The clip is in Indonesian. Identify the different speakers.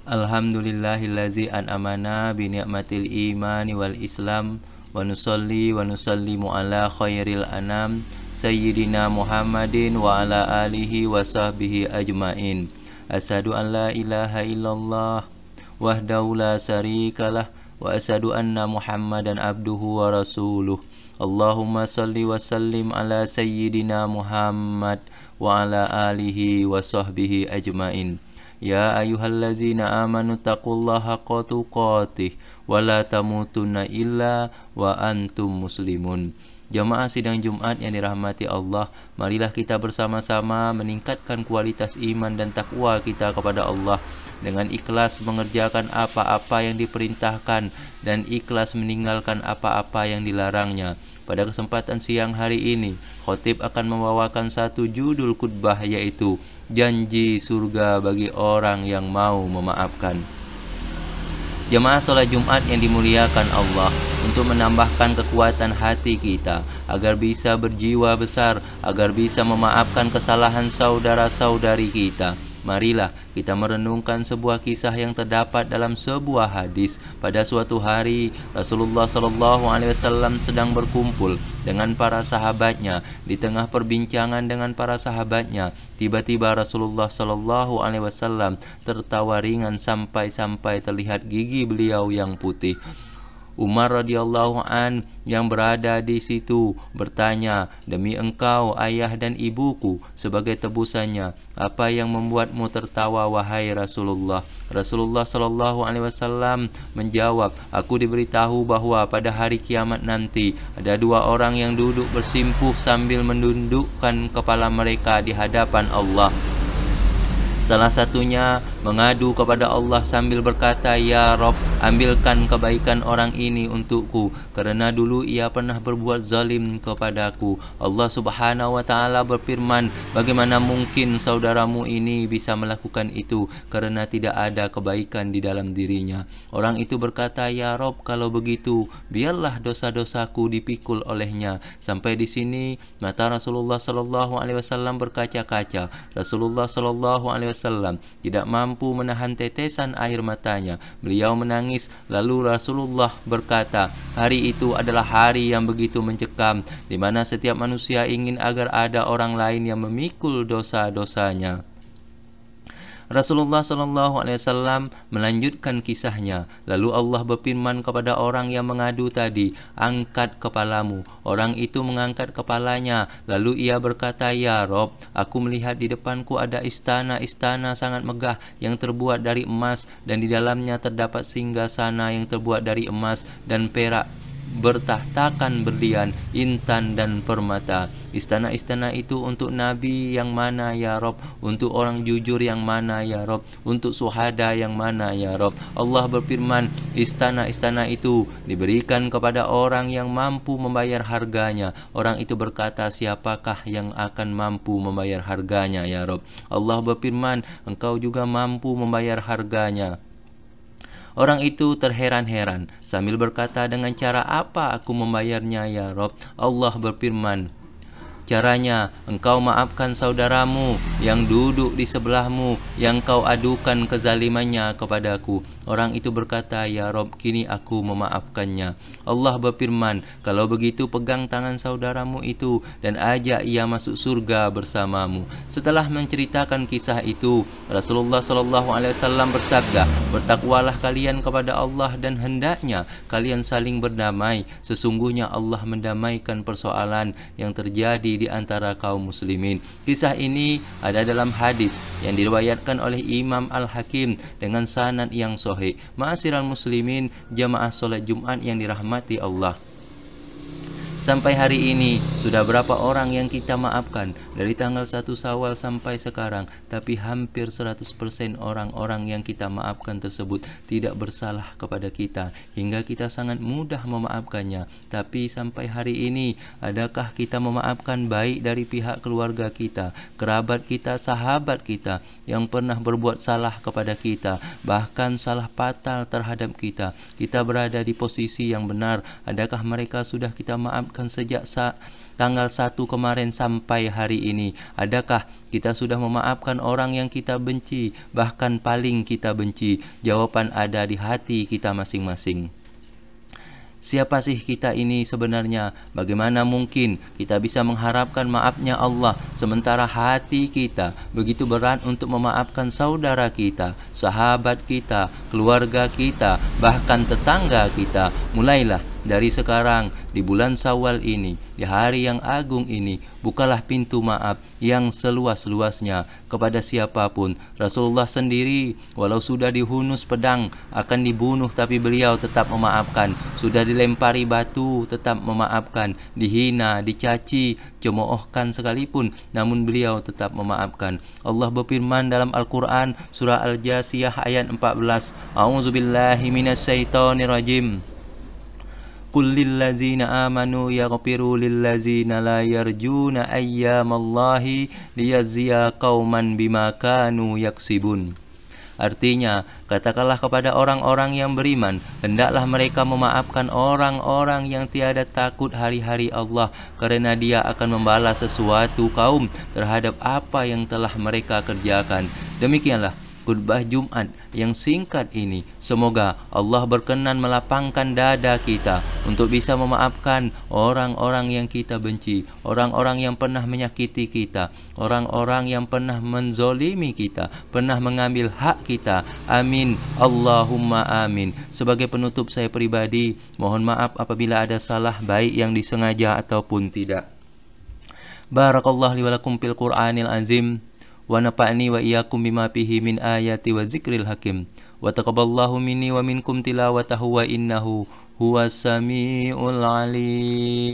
Speaker 1: Alhamdulillahillazi an'amana bi ni'matil imani wal islam wa nusallimu ala khairil anam sayyidina Muhammadin wa ala alihi wa sahbihi ajmain. Asyhadu an la ilaha illallah wahdahu la syarikalah wa asyhadu anna Muhammadan abduhu wa rasuluh. Allahumma salli wa sallim ala sayyidina Muhammad wa ala alihi wa sahbihi ajmain. Ya ayyuhallazina amanu taqullaha haqqa tuqatih wa la tamutunna illa wa antum muslimun. Jamaah sidang Jumat yang dirahmati Allah, marilah kita bersama-sama meningkatkan kualitas iman dan takwa kita kepada Allah dengan ikhlas mengerjakan apa-apa yang diperintahkan dan ikhlas meninggalkan apa-apa yang dilarangnya. Pada kesempatan siang hari ini, khotib akan membawakan satu judul khutbah, yaitu janji surga bagi orang yang mau memaafkan. Jemaah sholat Jumat yang dimuliakan Allah, untuk menambahkan kekuatan hati kita agar bisa berjiwa besar, agar bisa memaafkan kesalahan saudara-saudari kita, marilah kita merenungkan sebuah kisah yang terdapat dalam sebuah hadis. Pada suatu hari, Rasulullah SAW sedang berkumpul dengan para sahabatnya. Di tengah perbincangan dengan para sahabatnya, tiba-tiba Rasulullah SAW tertawa ringan sampai-sampai terlihat gigi beliau yang putih. Umar radhiyallahu an yang berada di situ bertanya, "Demi engkau ayah dan ibuku, sebagai tebusannya, apa yang membuatmu tertawa wahai Rasulullah?" Rasulullah sallallahu alaihi wasallam menjawab, "Aku diberitahu bahwa pada hari kiamat nanti ada dua orang yang duduk bersimpuh sambil menundukkan kepala mereka di hadapan Allah. Salah satunya mengadu kepada Allah sambil berkata, 'Ya Rob, ambilkan kebaikan orang ini untukku, karena dulu ia pernah berbuat zalim kepadaku.' Allah Subhanahu wa ta'ala berfirman, 'Bagaimana mungkin saudaramu ini bisa melakukan itu, karena tidak ada kebaikan di dalam dirinya.' Orang itu berkata, 'Ya Rob, kalau begitu, biarlah dosa-dosaku dipikul olehnya.' Sampai di sini mata Rasulullah SAW berkaca-kaca. Rasulullah SAW tidak mampu menahan tetesan air matanya. Beliau menangis. Lalu Rasulullah berkata, hari itu adalah hari yang begitu mencekam, di mana setiap manusia ingin agar ada orang lain yang memikul dosa-dosanya. Rasulullah SAW melanjutkan kisahnya. Lalu Allah berfirman kepada orang yang mengadu tadi, "Angkat kepalamu." Orang itu mengangkat kepalanya. Lalu ia berkata, "Ya Rob, aku melihat di depanku ada istana-istana sangat megah yang terbuat dari emas, dan di dalamnya terdapat singgasana yang terbuat dari emas dan perak, bertahtakan berlian, intan dan permata. Istana-istana itu untuk Nabi yang mana ya Rob? Untuk orang jujur yang mana ya Rob? Untuk suhada yang mana ya Rob?" Allah berfirman, istana-istana itu diberikan kepada orang yang mampu membayar harganya. Orang itu berkata, "Siapakah yang akan mampu membayar harganya ya Rob?" Allah berfirman, "Engkau juga mampu membayar harganya." Orang itu terheran-heran sambil berkata, "Dengan cara apa aku membayarnya ya Rob?" Allah berfirman, "Caranya, engkau maafkan saudaramu yang duduk di sebelahmu, yang kau adukan kezalimannya kepadaku." Orang itu berkata, "Ya Rob, kini aku memaafkannya." Allah berfirman, "Kalau begitu pegang tangan saudaramu itu dan ajak ia masuk surga bersamamu." Setelah menceritakan kisah itu, Rasulullah SAW bersabda, "Bertakwalah kalian kepada Allah dan hendaknya kalian saling berdamai. Sesungguhnya Allah mendamaikan persoalan yang terjadi di antara kaum muslimin." Kisah ini ada dalam hadis yang diriwayatkan oleh Imam Al-Hakim dengan sanad yang sahih. Ma'asyiral muslimin, jamaah salat Jumat yang dirahmati Allah, sampai hari ini sudah berapa orang yang kita maafkan dari tanggal 1 Syawal sampai sekarang? Tapi hampir 100% orang-orang yang kita maafkan tersebut tidak bersalah kepada kita, hingga kita sangat mudah memaafkannya. Tapi sampai hari ini, adakah kita memaafkan baik dari pihak keluarga kita, kerabat kita, sahabat kita yang pernah berbuat salah kepada kita, bahkan salah fatal terhadap kita? Kita berada di posisi yang benar. Adakah mereka sudah kita maafkan sejak tanggal 1 kemarin sampai hari ini? Adakah kita sudah memaafkan orang yang kita benci, bahkan paling kita benci? Jawaban ada di hati kita masing-masing. Siapa sih kita ini sebenarnya? Bagaimana mungkin kita bisa mengharapkan maafnya Allah sementara hati kita begitu berat untuk memaafkan saudara kita, sahabat kita, keluarga kita, bahkan tetangga kita? Mulailah dari sekarang, di bulan Syawal ini, di hari yang agung ini, bukalah pintu maaf yang seluas-luasnya kepada siapapun. Rasulullah sendiri, walau sudah dihunus pedang, akan dibunuh, tapi beliau tetap memaafkan. Sudah dilempari batu, tetap memaafkan. Dihina, dicaci, cemoohkan sekalipun, namun beliau tetap memaafkan. Allah berfirman dalam Al-Quran, surah Al-Jasiyah ayat 14, A'udzubillahi minasyaitonirrajim. Qul lillazina amanu yaghfiru lillazina la yarjuna ayyamallahi liyajziya qauman bima kanu yaksibun. Artinya, katakanlah kepada orang-orang yang beriman, hendaklah mereka memaafkan orang-orang yang tiada takut hari-hari Allah, karena Dia akan membalas sesuatu kaum terhadap apa yang telah mereka kerjakan. Demikianlah khutbah Jumat yang singkat ini. Semoga Allah berkenan melapangkan dada kita untuk bisa memaafkan orang-orang yang kita benci, orang-orang yang pernah menyakiti kita, orang-orang yang pernah menzolimi kita, pernah mengambil hak kita. Amin, Allahumma amin. Sebagai penutup, saya pribadi mohon maaf apabila ada salah, baik yang disengaja ataupun tidak. Barakallahu li wa lakum fil Qur'anil azim, wa nafa'ni wa iyyakum bima fihi min ayati wa zikril hakim, wa taqabbalallahu minni wa minkum tilawatahu wa innahu huwas samiul alim.